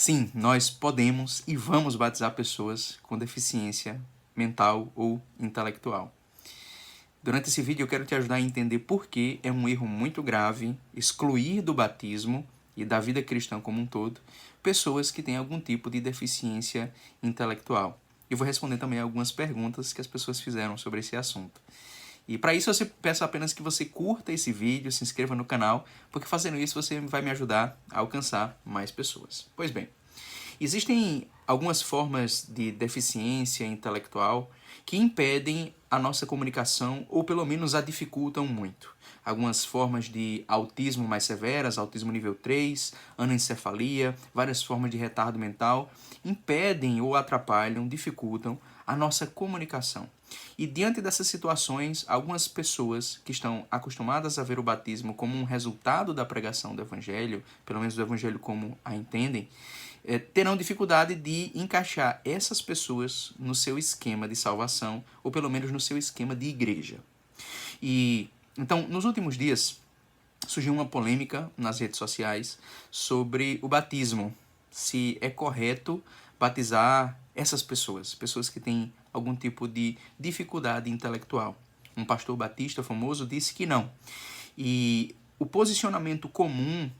Sim, nós podemos e vamos batizar pessoas com deficiência mental ou intelectual. Durante esse vídeo eu quero te ajudar a entender por que é um erro muito grave excluir do batismo e da vida cristã como um todo pessoas que têm algum tipo de deficiência intelectual. Eu vou responder também algumas perguntas que as pessoas fizeram sobre esse assunto. E para isso eu peço apenas que você curta esse vídeo, se inscreva no canal, porque fazendo isso você vai me ajudar a alcançar mais pessoas. Pois bem, existem algumas formas de deficiência intelectual que impedem a nossa comunicação ou pelo menos a dificultam muito. Algumas formas de autismo mais severas, autismo nível 3, anencefalia, várias formas de retardo mental, impedem ou atrapalham, dificultam a nossa comunicação. E diante dessas situações, algumas pessoas que estão acostumadas a ver o batismo como um resultado da pregação do Evangelho, pelo menos do Evangelho como a entendem, terão dificuldade de encaixar essas pessoas no seu esquema de salvação, ou pelo menos no seu esquema de igreja. E então, nos últimos dias, surgiu uma polêmica nas redes sociais sobre o batismo. Se é correto batizar essas pessoas, pessoas que têm algum tipo de dificuldade intelectual. Um pastor batista famoso disse que não. E o posicionamento comum,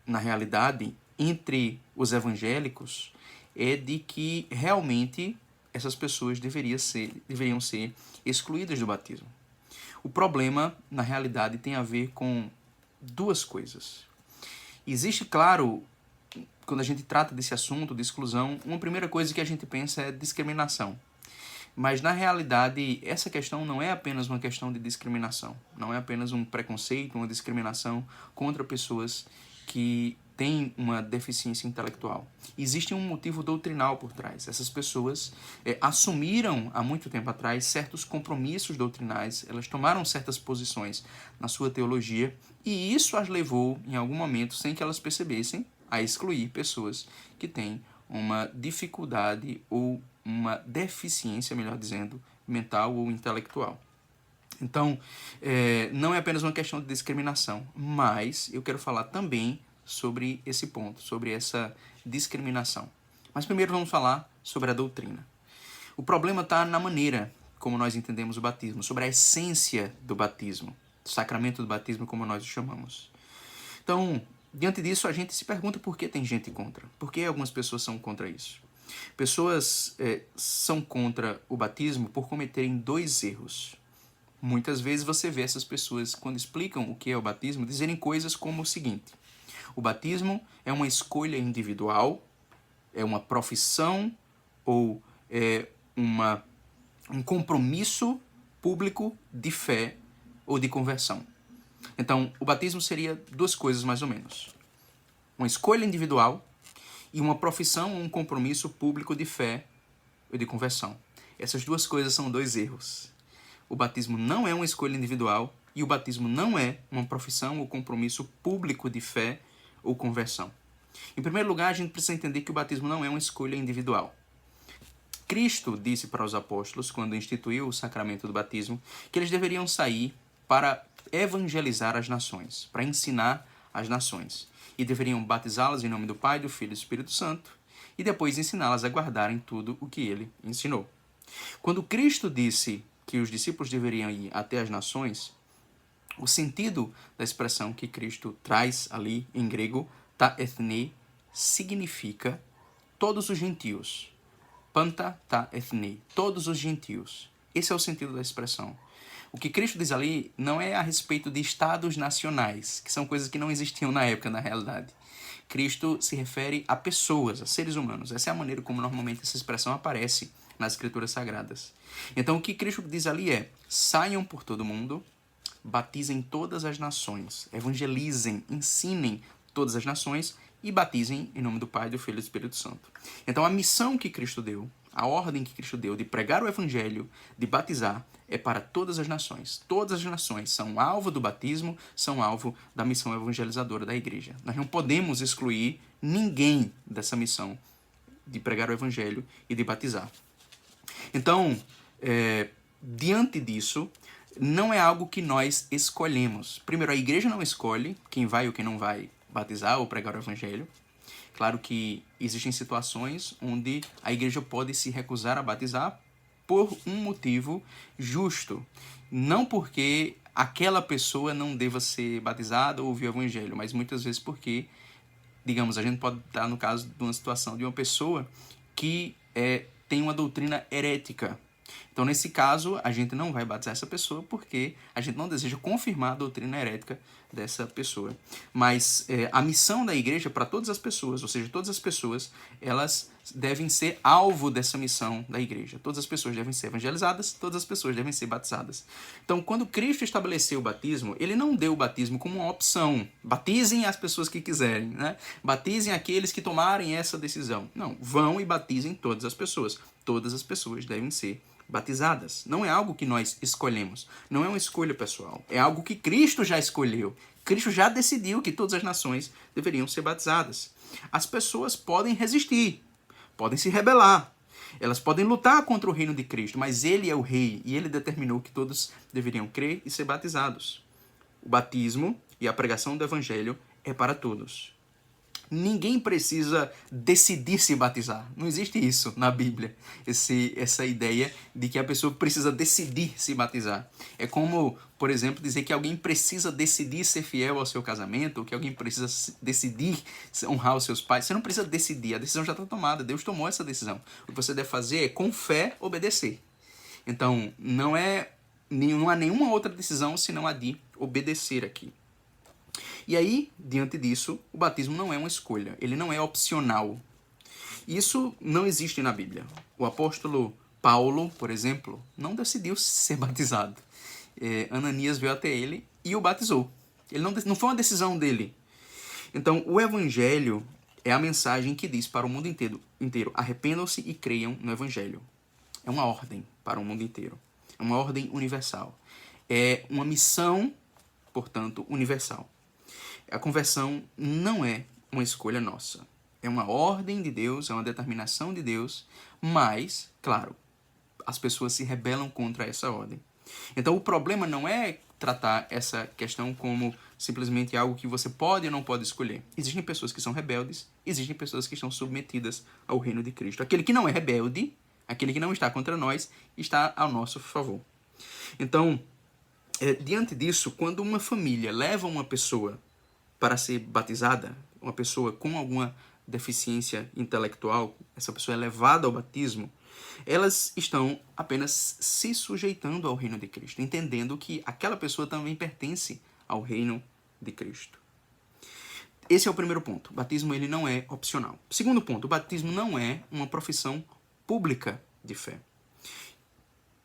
na realidade, entre os evangélicos é de que realmente essas pessoas deveriam ser excluídas do batismo. O problema, na realidade, tem a ver com duas coisas. Existe, claro, quando a gente trata desse assunto de exclusão, uma primeira coisa que a gente pensa é discriminação. Mas, na realidade, essa questão não é apenas uma questão de discriminação. Não é apenas um preconceito, uma discriminação contra pessoas que têm uma deficiência intelectual. Existe um motivo doutrinal por trás. Essas pessoas assumiram, há muito tempo atrás, certos compromissos doutrinais. Elas tomaram certas posições na sua teologia e isso as levou, em algum momento, sem que elas percebessem, a excluir pessoas que têm uma dificuldade ou uma deficiência, melhor dizendo, mental ou intelectual. Então, não é apenas uma questão de discriminação, mas eu quero falar também sobre esse ponto, sobre essa discriminação. Mas primeiro vamos falar sobre a doutrina. O problema está na maneira como nós entendemos o batismo, sobre a essência do batismo, do sacramento do batismo, como nós o chamamos. Então, diante disso, a gente se pergunta por que tem gente contra. Por que algumas pessoas são contra isso? Pessoas são contra o batismo por cometerem dois erros. Muitas vezes você vê essas pessoas, quando explicam o que é o batismo, dizerem coisas como o seguinte: o batismo é uma escolha individual, é uma profissão ou é um compromisso público de fé ou de conversão. Então, o batismo seria duas coisas mais ou menos: uma escolha individual e uma profissão ou um compromisso público de fé ou de conversão. Essas duas coisas são dois erros. O batismo não é uma escolha individual e o batismo não é uma profissão ou compromisso público de fé ou conversão. Em primeiro lugar, a gente precisa entender que o batismo não é uma escolha individual. Cristo disse para os apóstolos, quando instituiu o sacramento do batismo, que eles deveriam sair para evangelizar as nações, para ensinar as nações. E deveriam batizá-las em nome do Pai, do Filho e do Espírito Santo, e depois ensiná-las a guardarem tudo o que ele ensinou. Quando Cristo disse que os discípulos deveriam ir até as nações, o sentido da expressão que Cristo traz ali em grego, ta ethne, significa todos os gentios. Panta ta ethne, todos os gentios. Esse é o sentido da expressão. O que Cristo diz ali não é a respeito de estados nacionais, que são coisas que não existiam na época, na realidade. Cristo se refere a pessoas, a seres humanos. Essa é a maneira como normalmente essa expressão aparece nas Escrituras Sagradas. Então o que Cristo diz ali é: saiam por todo mundo, batizem todas as nações, evangelizem, ensinem todas as nações e batizem em nome do Pai, do Filho e do Espírito Santo. Então a missão que Cristo deu, a ordem que Cristo deu de pregar o Evangelho, de batizar, é para todas as nações. Todas as nações são alvo do batismo, são alvo da missão evangelizadora da igreja. Nós não podemos excluir ninguém dessa missão de pregar o Evangelho e de batizar. Então, diante disso, não é algo que nós escolhemos. Primeiro, a igreja não escolhe quem vai ou quem não vai batizar ou pregar o Evangelho. Claro que existem situações onde a igreja pode se recusar a batizar por um motivo justo. Não porque aquela pessoa não deva ser batizada ou ouvir o evangelho, mas muitas vezes porque, digamos, a gente pode estar no caso de uma situação de uma pessoa que tem uma doutrina herética. Então, nesse caso, a gente não vai batizar essa pessoa porque a gente não deseja confirmar a doutrina herética dessa pessoa. Mas a missão da igreja é para todas as pessoas, ou seja, todas as pessoas, elas devem ser alvo dessa missão da igreja. Todas as pessoas devem ser evangelizadas, todas as pessoas devem ser batizadas. Então, quando Cristo estabeleceu o batismo, ele não deu o batismo como uma opção. Batizem as pessoas que quiserem, né? Batizem aqueles que tomarem essa decisão. Não, vão e batizem todas as pessoas. Todas as pessoas devem ser batizadas. Não é algo que nós escolhemos. Não é uma escolha pessoal. É algo que Cristo já escolheu. Cristo já decidiu que todas as nações deveriam ser batizadas. As pessoas podem resistir, podem se rebelar, elas podem lutar contra o reino de Cristo, mas ele é o rei e ele determinou que todos deveriam crer e ser batizados. O batismo e a pregação do evangelho é para todos. Ninguém precisa decidir se batizar. Não existe isso na Bíblia. Essa ideia de que a pessoa precisa decidir se batizar. É como, por exemplo, dizer que alguém precisa decidir ser fiel ao seu casamento, ou que alguém precisa decidir honrar os seus pais. Você não precisa decidir, a decisão já está tomada. Deus tomou essa decisão. O que você deve fazer é, com fé, obedecer. Então, não há nenhuma outra decisão senão a de obedecer aqui. E aí, diante disso, o batismo não é uma escolha, ele não é opcional. Isso não existe na Bíblia. O apóstolo Paulo, por exemplo, não decidiu ser batizado. Ananias veio até ele e o batizou. Ele não foi uma decisão dele. Então, o evangelho é a mensagem que diz para o mundo inteiro: arrependam-se e creiam no evangelho. É uma ordem para o mundo inteiro. É uma ordem universal. É uma missão, portanto, universal. A conversão não é uma escolha nossa. É uma ordem de Deus, é uma determinação de Deus, mas, claro, as pessoas se rebelam contra essa ordem. Então, o problema não é tratar essa questão como simplesmente algo que você pode ou não pode escolher. Existem pessoas que são rebeldes, existem pessoas que estão submetidas ao reino de Cristo. Aquele que não é rebelde, aquele que não está contra nós, está ao nosso favor. Então, diante disso, quando uma família leva uma pessoa para ser batizada, uma pessoa com alguma deficiência intelectual, essa pessoa é levada ao batismo, elas estão apenas se sujeitando ao reino de Cristo, entendendo que aquela pessoa também pertence ao reino de Cristo. Esse é o primeiro ponto. O batismo ele não é opcional. Segundo ponto, o batismo não é uma profissão pública de fé.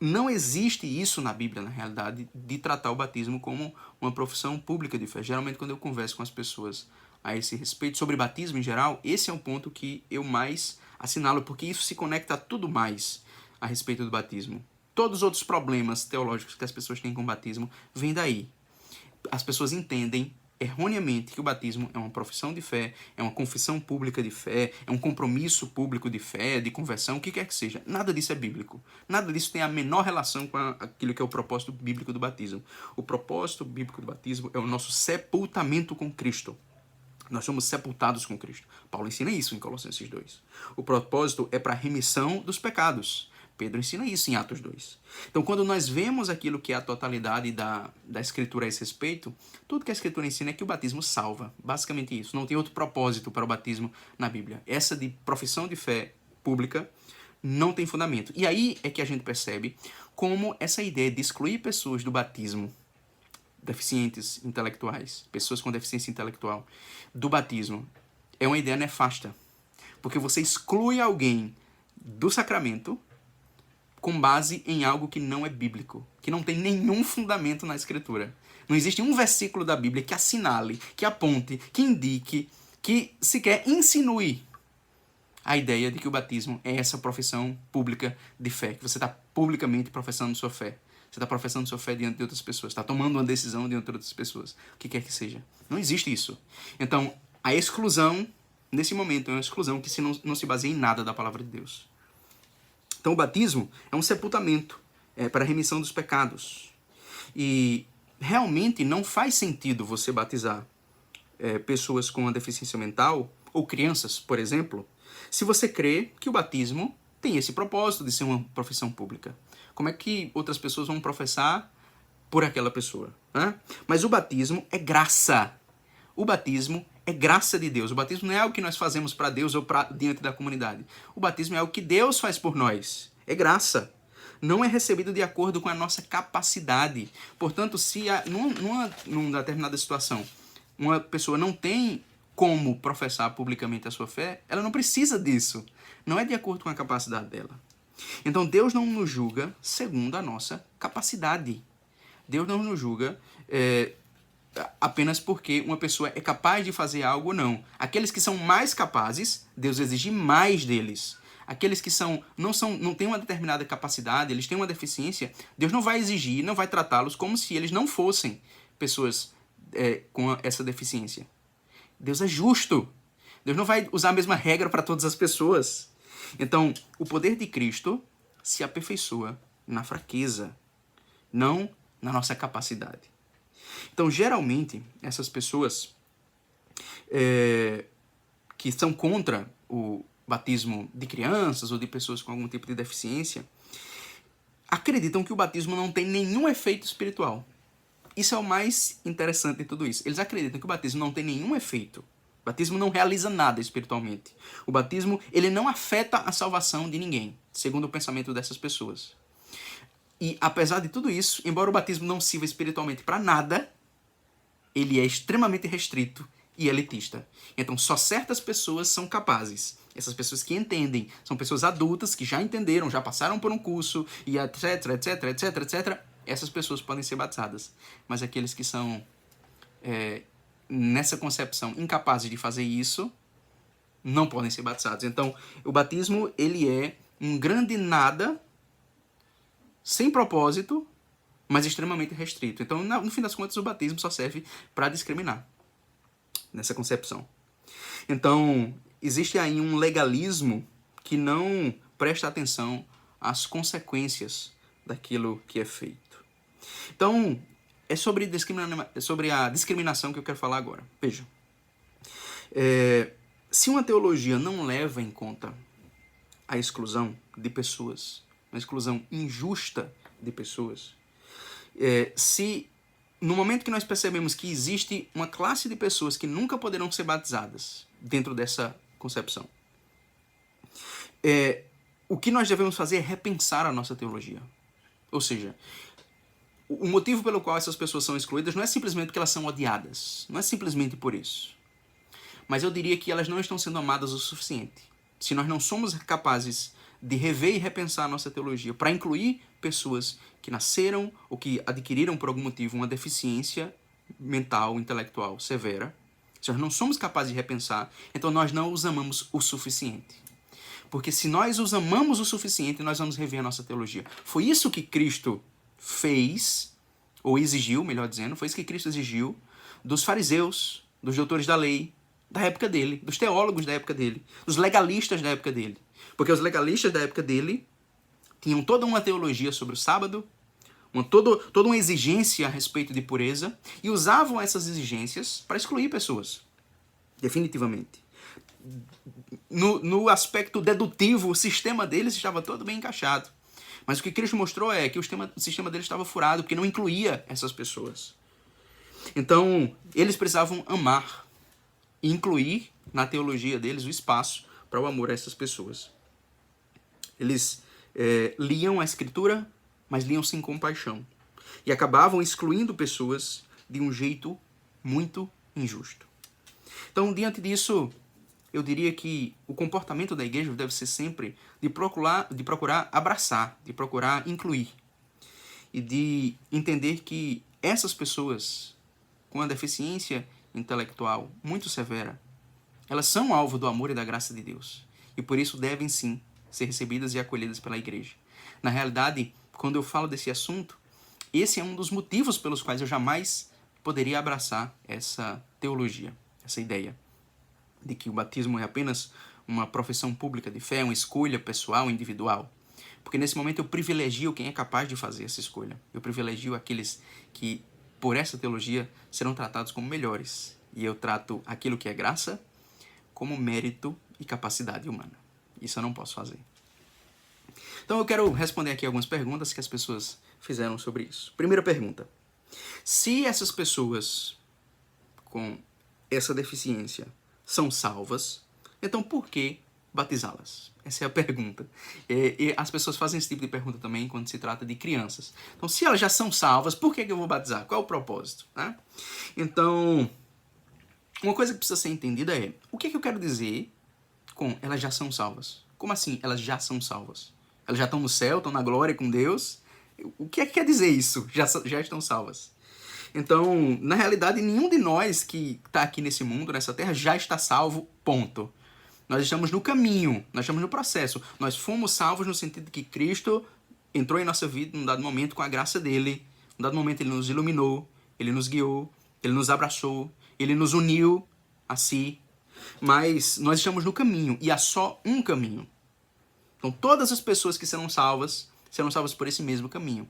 Não existe isso na Bíblia, na realidade, de tratar o batismo como uma profissão pública de fé. Geralmente, quando eu converso com as pessoas a esse respeito, sobre batismo em geral, esse é um ponto que eu mais assinalo, porque isso se conecta a tudo mais a respeito do batismo. Todos os outros problemas teológicos que as pessoas têm com o batismo vêm daí. As pessoas entendem erroneamente que o batismo é uma profissão de fé, é uma confissão pública de fé, é um compromisso público de fé, de conversão, o que quer que seja. Nada disso é bíblico. Nada disso tem a menor relação com aquilo que é o propósito bíblico do batismo. O propósito bíblico do batismo é o nosso sepultamento com Cristo. Nós somos sepultados com Cristo. Paulo ensina isso em Colossenses 2. O propósito é para a remissão dos pecados. Pedro ensina isso em Atos 2. Então, quando nós vemos aquilo que é a totalidade da Escritura a esse respeito, tudo que a Escritura ensina é que o batismo salva. Basicamente isso. Não tem outro propósito para o batismo na Bíblia. Essa de profissão de fé pública não tem fundamento. E aí é que a gente percebe como essa ideia de excluir pessoas do batismo, deficientes intelectuais, pessoas com deficiência intelectual, do batismo, é uma ideia nefasta. Porque você exclui alguém do sacramento com base em algo que não é bíblico, que não tem nenhum fundamento na Escritura. Não existe um versículo da Bíblia que assinale, que aponte, que indique, que sequer insinue a ideia de que o batismo é essa profissão pública de fé, que você está publicamente professando sua fé. Você está professando sua fé diante de outras pessoas, está tomando uma decisão diante de outras pessoas, o que quer que seja. Não existe isso. Então, a exclusão, nesse momento, é uma exclusão que não se baseia em nada da palavra de Deus. Então, o batismo é um sepultamento para a remissão dos pecados. E realmente não faz sentido você batizar pessoas com uma deficiência mental ou crianças, por exemplo, se você crê que o batismo tem esse propósito de ser uma profissão pública? Como é que outras pessoas vão professar por aquela pessoa, né? Mas o batismo é graça. O batismo é graça de Deus. O batismo não é algo que nós fazemos para Deus ou diante da comunidade. O batismo é algo que Deus faz por nós. É graça. Não é recebido de acordo com a nossa capacidade. Portanto, se numa determinada situação uma pessoa não tem como professar publicamente a sua fé, ela não precisa disso. Não é de acordo com a capacidade dela. Então Deus não nos julga segundo a nossa capacidade. Deus não nos julga apenas porque uma pessoa é capaz de fazer algo ou não. Aqueles que são mais capazes, Deus exige mais deles. Aqueles que não têm uma determinada capacidade, eles têm uma deficiência, Deus não vai exigir, não vai tratá-los como se eles não fossem pessoas com essa deficiência. Deus é justo. Deus não vai usar a mesma regra para todas as pessoas. Então, o poder de Cristo se aperfeiçoa na fraqueza, não na nossa capacidade. Então, geralmente, essas pessoas que são contra o batismo de crianças ou de pessoas com algum tipo de deficiência, acreditam que o batismo não tem nenhum efeito espiritual. Isso é o mais interessante de tudo isso. Eles acreditam que o batismo não tem nenhum efeito. O batismo não realiza nada espiritualmente. O batismo, ele não afeta a salvação de ninguém, segundo o pensamento dessas pessoas. E apesar de tudo isso, embora o batismo não sirva espiritualmente para nada, ele é extremamente restrito e elitista. Então só certas pessoas são capazes. Essas pessoas que entendem, são pessoas adultas que já entenderam, já passaram por um curso, e etc, etc, etc, etc. Essas pessoas podem ser batizadas. Mas aqueles que são, nessa concepção, incapazes de fazer isso, não podem ser batizados. Então, o batismo, ele é um grande nada, sem propósito, mas extremamente restrito. Então, no fim das contas, o batismo só serve para discriminar, nessa concepção. Então, existe aí um legalismo que não presta atenção às consequências daquilo que é feito. Então, é sobre a discriminação que eu quero falar agora. Vejam. Se uma teologia não leva em conta a exclusão de pessoas, uma exclusão injusta de pessoas, se no momento que nós percebemos que existe uma classe de pessoas que nunca poderão ser batizadas dentro dessa concepção, o que nós devemos fazer é repensar a nossa teologia. Ou seja, o motivo pelo qual essas pessoas são excluídas não é simplesmente porque elas são odiadas. Não é simplesmente por isso. Mas eu diria que elas não estão sendo amadas o suficiente. Se nós não somos capazes de rever e repensar a nossa teologia para incluir pessoas que nasceram ou que adquiriram por algum motivo uma deficiência mental, intelectual severa, se nós não somos capazes de repensar, então nós não os amamos o suficiente. Porque se nós os amamos o suficiente, nós vamos rever a nossa teologia. Foi isso que Cristo fez, ou exigiu, melhor dizendo, foi isso que Cristo exigiu dos fariseus, dos doutores da lei, da época dele, dos teólogos da época dele, dos legalistas da época dele. Porque os legalistas da época dele tinham toda uma teologia sobre o sábado, toda uma exigência a respeito de pureza, e usavam essas exigências para excluir pessoas, definitivamente. No aspecto dedutivo, o sistema deles estava todo bem encaixado. Mas o que Cristo mostrou é que o sistema deles estava furado, porque não incluía essas pessoas. Então, eles precisavam amar e incluir na teologia deles o espaço para o amor a essas pessoas. Eles liam a Escritura, mas liam sem compaixão. E acabavam excluindo pessoas de um jeito muito injusto. Então, diante disso, eu diria que o comportamento da igreja deve ser sempre de procurar abraçar, de procurar incluir. E de entender que essas pessoas com a deficiência intelectual muito severa, elas são alvo do amor e da graça de Deus. E por isso devem sim ser recebidas e acolhidas pela igreja. Na realidade, quando eu falo desse assunto, esse é um dos motivos pelos quais eu jamais poderia abraçar essa teologia, essa ideia de que o batismo é apenas uma profissão pública de fé, uma escolha pessoal, individual. Porque nesse momento eu privilegio quem é capaz de fazer essa escolha. Eu privilegio aqueles que, por essa teologia, serão tratados como melhores. E eu trato aquilo que é graça como mérito e capacidade humana. Isso eu não posso fazer. Então eu quero responder aqui algumas perguntas que as pessoas fizeram sobre isso. Primeira pergunta. Se essas pessoas com essa deficiência são salvas, então por que batizá-las? Essa é a pergunta. E as pessoas fazem esse tipo de pergunta também quando se trata de crianças. Então, se elas já são salvas, por que eu vou batizar? Qual é o propósito? Né? Então, uma coisa que precisa ser entendida é, o que eu quero dizer com elas já são salvas? Como assim elas já são salvas? Elas já estão no céu, estão na glória com Deus? O que quer dizer isso? Já estão salvas. Então, na realidade, nenhum de nós que está aqui nesse mundo, nessa terra, já está salvo, ponto. Nós estamos no caminho, nós estamos no processo. Nós fomos salvos no sentido de que Cristo entrou em nossa vida num dado momento com a graça dele. Num dado momento ele nos iluminou, ele nos guiou, ele nos abraçou, ele nos uniu a si. Mas nós estamos no caminho e há só um caminho. Então todas as pessoas que serão salvas por esse mesmo caminho.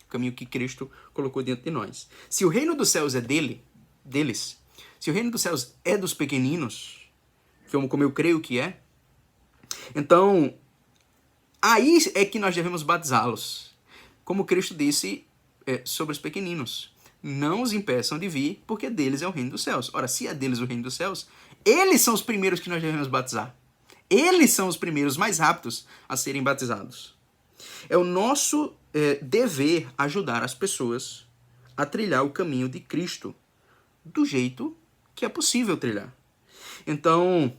O caminho que Cristo colocou dentro de nós. Se o reino dos céus é deles, se o reino dos céus é dos pequeninos, como eu creio que é, então aí é que nós devemos batizá-los. Como Cristo disse sobre os pequeninos. Não os impeçam de vir, porque deles é o reino dos céus. Ora, se é deles o reino dos céus, eles são os primeiros que nós devemos batizar. Eles são os primeiros mais aptos a serem batizados. É o nosso dever ajudar as pessoas a trilhar o caminho de Cristo do jeito que é possível trilhar. Então,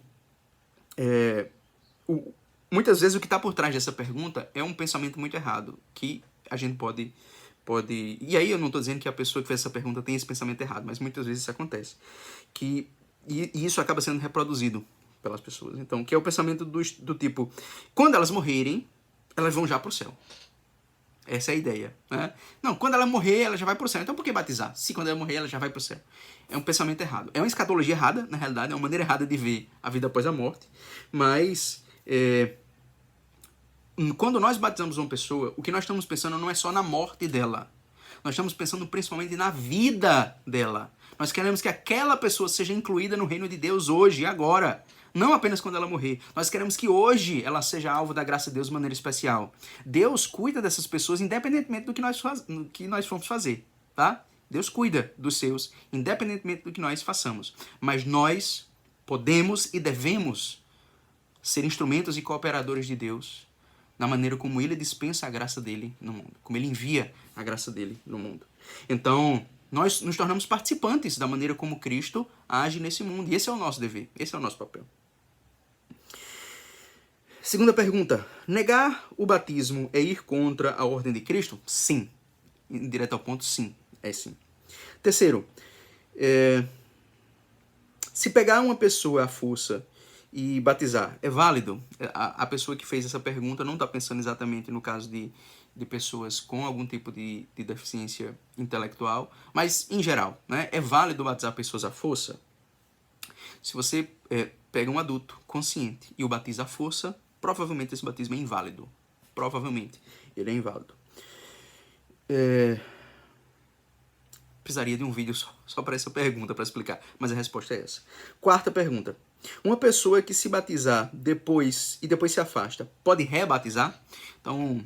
muitas vezes o que está por trás dessa pergunta é um pensamento muito errado, que a gente pode... E aí eu não estou dizendo que a pessoa que fez essa pergunta tem esse pensamento errado, mas muitas vezes isso acontece. E isso acaba sendo reproduzido pelas pessoas. Então, que é o pensamento do tipo, quando elas morrerem, elas vão já para o céu. Essa é a ideia. Né? Não, quando ela morrer, ela já vai para o céu. Então por que batizar? Se quando ela morrer, ela já vai para o céu. É um pensamento errado. É uma escatologia errada, na realidade, é uma maneira errada de ver a vida após a morte. Mas, quando nós batizamos uma pessoa, o que nós estamos pensando não é só na morte dela. Nós estamos pensando principalmente na vida dela. Nós queremos que aquela pessoa seja incluída no reino de Deus hoje e agora. Não apenas quando ela morrer. Nós queremos que hoje ela seja alvo da graça de Deus de maneira especial. Deus cuida dessas pessoas independentemente do que nós formos fazer. Tá? Deus cuida dos seus independentemente do que nós façamos. Mas nós podemos e devemos ser instrumentos e cooperadores de Deus na maneira como ele dispensa a graça dele no mundo. Como ele envia a graça dele no mundo. Então, nós nos tornamos participantes da maneira como Cristo age nesse mundo. E esse é o nosso dever. Esse é o nosso papel. Segunda pergunta. Negar o batismo é ir contra a ordem de Cristo? Sim. Direto ao ponto, sim. É sim. Terceiro. Se pegar uma pessoa à força e batizar, é válido? A pessoa que fez essa pergunta não está pensando exatamente no caso de pessoas com algum tipo de deficiência intelectual, mas em geral, né? É válido batizar pessoas à força? Se você pega um adulto consciente e o batiza à força, provavelmente esse batismo é inválido. Provavelmente ele é inválido. Precisaria de um vídeo só para essa pergunta, para explicar, mas a resposta é essa. Quarta pergunta. Uma pessoa que se batizar depois se afasta, pode rebatizar? Então,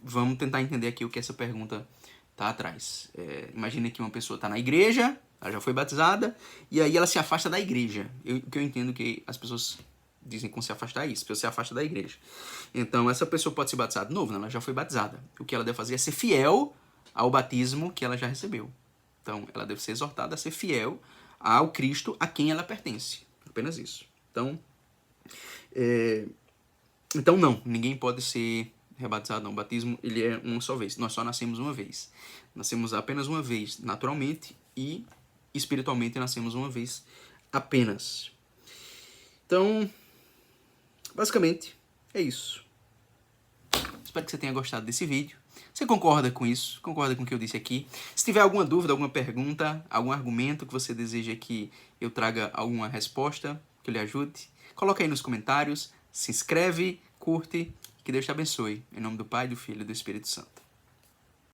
vamos tentar entender aqui o que essa pergunta está atrás. Imagina que uma pessoa está na igreja, ela já foi batizada, e aí ela se afasta da igreja. O que eu entendo que as pessoas dizem com se afastar é isso, a pessoa se afasta da igreja. Então, essa pessoa pode se batizar de novo? Não, ela já foi batizada. O que ela deve fazer é ser fiel ao batismo que ela já recebeu. Então, ela deve ser exortada a ser fiel ao Cristo a quem ela pertence. Apenas isso. Então, não, ninguém pode ser rebatizado, não. O batismo, ele é uma só vez. Nós só nascemos uma vez. Nascemos apenas uma vez, naturalmente, e espiritualmente nascemos uma vez apenas. Então, basicamente, é isso. Espero que você tenha gostado desse vídeo. Você concorda com isso? Concorda com o que eu disse aqui? Se tiver alguma dúvida, alguma pergunta, algum argumento que você deseja que eu traga alguma resposta, que eu lhe ajude, coloca aí nos comentários, se inscreve, curte, que Deus te abençoe. Em nome do Pai, do Filho e do Espírito Santo.